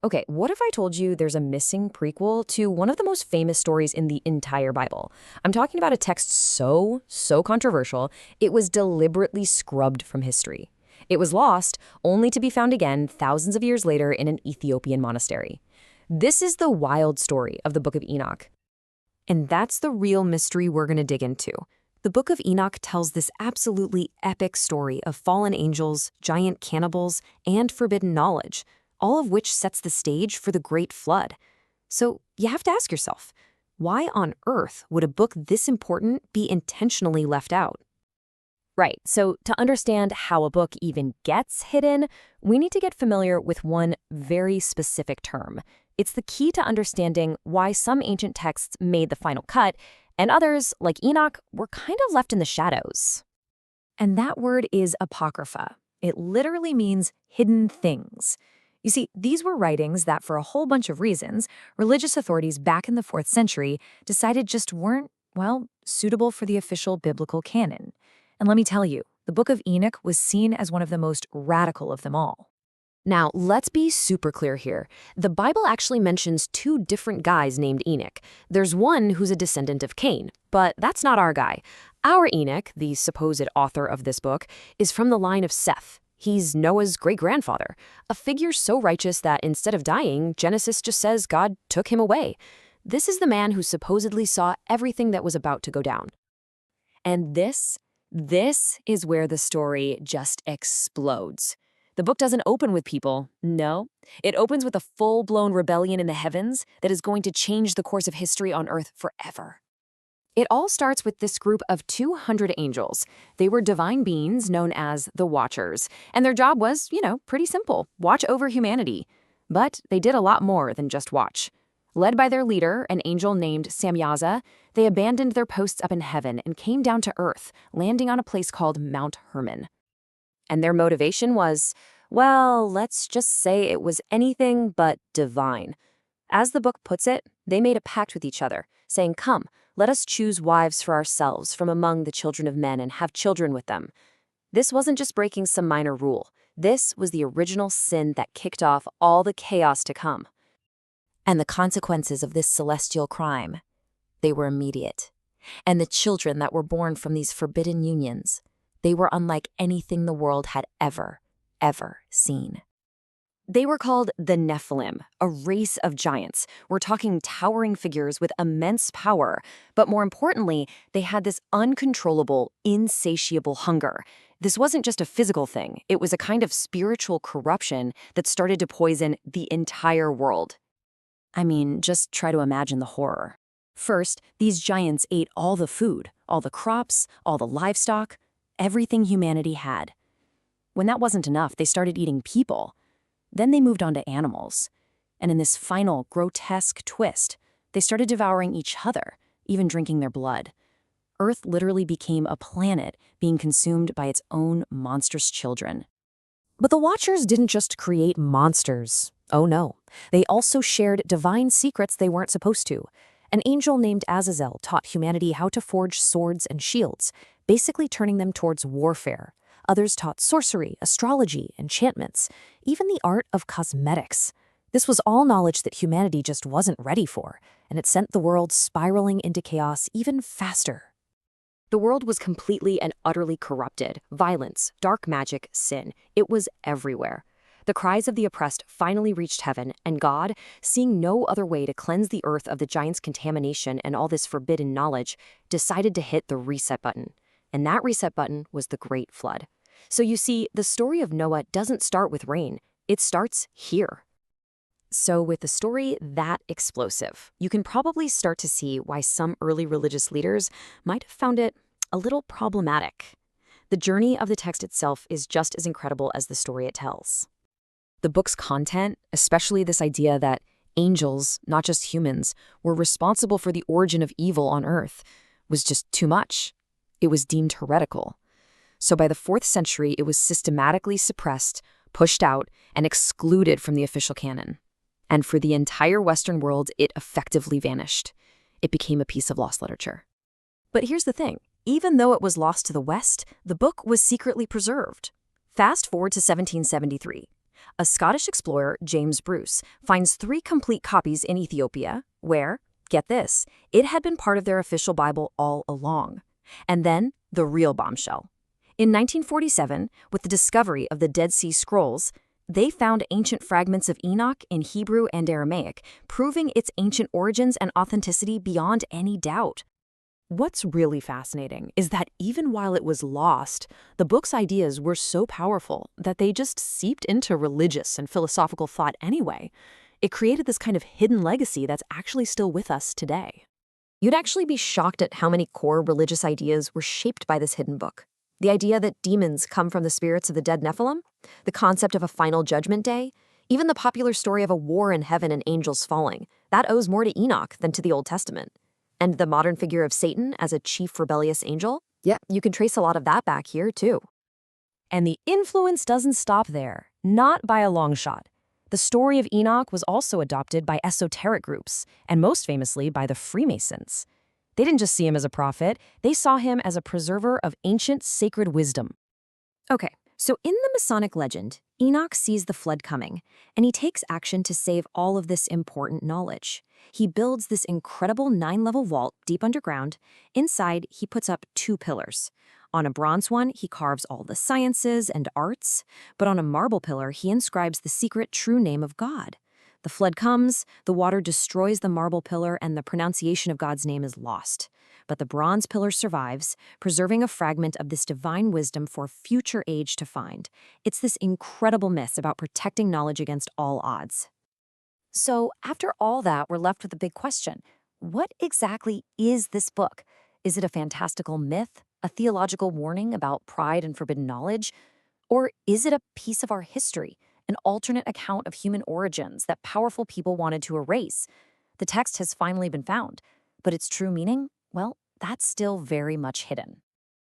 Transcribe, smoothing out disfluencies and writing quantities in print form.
Okay, what if I told you there's a missing prequel to one of the most famous stories in the entire Bible? I'm talking about a text so controversial, it was deliberately scrubbed from history. It was lost, only to be found again thousands of years later in an Ethiopian monastery. This is the wild story of the Book of Enoch. And that's the real mystery we're going to dig into. The Book of Enoch tells this absolutely epic story of fallen angels, giant cannibals, and forbidden knowledge, all of which sets the stage for the Great Flood. So you have to ask yourself, why on earth would a book this important be intentionally left out? Right, so to understand how a book even gets hidden, we need to get familiar with one very specific term. It's the key to understanding why some ancient texts made the final cut, and others, like Enoch, were kind of left in the shadows. And that word is apocrypha. It literally means hidden things. You see, these were writings that, for a whole bunch of reasons, religious authorities back in the 4th century decided just weren't, well, suitable for the official biblical canon. And let me tell you, the Book of Enoch was seen as one of the most radical of them all. Now, let's be super clear here. The Bible actually mentions 2 different guys named Enoch. There's one who's a descendant of Cain, but that's not our guy. Our Enoch, the supposed author of this book, is from the line of Seth. He's Noah's great-grandfather, a figure so righteous that instead of dying, Genesis just says God took him away. This is the man who supposedly saw everything that was about to go down. And this is where the story just explodes. The book doesn't open with people, no. It opens with a full-blown rebellion in the heavens that is going to change the course of history on Earth forever. It all starts with this group of 200 angels. They were divine beings known as the Watchers, and their job was, pretty simple, watch over humanity. But they did a lot more than just watch. Led by their leader, an angel named Samyaza, they abandoned their posts up in heaven and came down to Earth, landing on a place called Mount Hermon. And their motivation was, well, let's just say it was anything but divine. As the book puts it, they made a pact with each other, saying, "Come, let us choose wives for ourselves from among the children of men and have children with them." This wasn't just breaking some minor rule. This was the original sin that kicked off all the chaos to come. And the consequences of this celestial crime, they were immediate. And the children that were born from these forbidden unions, they were unlike anything the world had ever seen. They were called the Nephilim, a race of giants. We're talking towering figures with immense power, but more importantly, they had this uncontrollable, insatiable hunger. This wasn't just a physical thing. It was a kind of spiritual corruption that started to poison the entire world. I mean, just try to imagine the horror. First, these giants ate all the food, all the crops, all the livestock, everything humanity had. When that wasn't enough, they started eating people. Then they moved on to animals. And in this final, grotesque twist, they started devouring each other, even drinking their blood. Earth literally became a planet being consumed by its own monstrous children. But the Watchers didn't just create monsters. Oh no. They also shared divine secrets they weren't supposed to. An angel named Azazel taught humanity how to forge swords and shields, basically turning them towards warfare. Others taught sorcery, astrology, enchantments, even the art of cosmetics. This was all knowledge that humanity just wasn't ready for, and it sent the world spiraling into chaos even faster. The world was completely and utterly corrupted. Violence, dark magic, sin. It was everywhere. The cries of the oppressed finally reached heaven, and God, seeing no other way to cleanse the earth of the giants' contamination and all this forbidden knowledge, decided to hit the reset button. And that reset button was the Great Flood. So you see, the story of Noah doesn't start with rain. It starts here. So with the story that explosive, you can probably start to see why some early religious leaders might have found it a little problematic. The journey of the text itself is just as incredible as the story it tells. The book's content, especially this idea that angels, not just humans, were responsible for the origin of evil on Earth, was just too much. It was deemed heretical. So by the 4th century, it was systematically suppressed, pushed out, and excluded from the official canon. And for the entire Western world, it effectively vanished. It became a piece of lost literature. But here's the thing. Even though it was lost to the West, the book was secretly preserved. Fast forward to 1773. A Scottish explorer, James Bruce, finds 3 complete copies in Ethiopia, where, get this, it had been part of their official Bible all along. And then, the real bombshell. In 1947, with the discovery of the Dead Sea Scrolls, they found ancient fragments of Enoch in Hebrew and Aramaic, proving its ancient origins and authenticity beyond any doubt. What's really fascinating is that even while it was lost, the book's ideas were so powerful that they just seeped into religious and philosophical thought anyway. It created this kind of hidden legacy that's actually still with us today. You'd actually be shocked at how many core religious ideas were shaped by this hidden book. The idea that demons come from the spirits of the dead Nephilim, the concept of a final judgment day, even the popular story of a war in heaven and angels falling, that owes more to Enoch than to the Old Testament. And the modern figure of Satan as a chief rebellious angel? Yeah, you can trace a lot of that back here, too. And the influence doesn't stop there, not by a long shot. The story of Enoch was also adopted by esoteric groups, and most famously by the Freemasons. They didn't just see him as a prophet, they saw him as a preserver of ancient sacred wisdom. Okay, so in the Masonic legend, Enoch sees the flood coming, and he takes action to save all of this important knowledge. He builds this incredible 9-level vault deep underground. Inside, he puts up 2 pillars. On a bronze one, he carves all the sciences and arts, but on a marble pillar, he inscribes the secret true name of God. The flood comes, the water destroys the marble pillar, and the pronunciation of God's name is lost. But the bronze pillar survives, preserving a fragment of this divine wisdom for future age to find. It's this incredible myth about protecting knowledge against all odds. So, after all that, we're left with a big question. What exactly is this book? Is it a fantastical myth, a theological warning about pride and forbidden knowledge? Or is it a piece of our history, an alternate account of human origins that powerful people wanted to erase? The text has finally been found, but its true meaning, well, that's still very much hidden.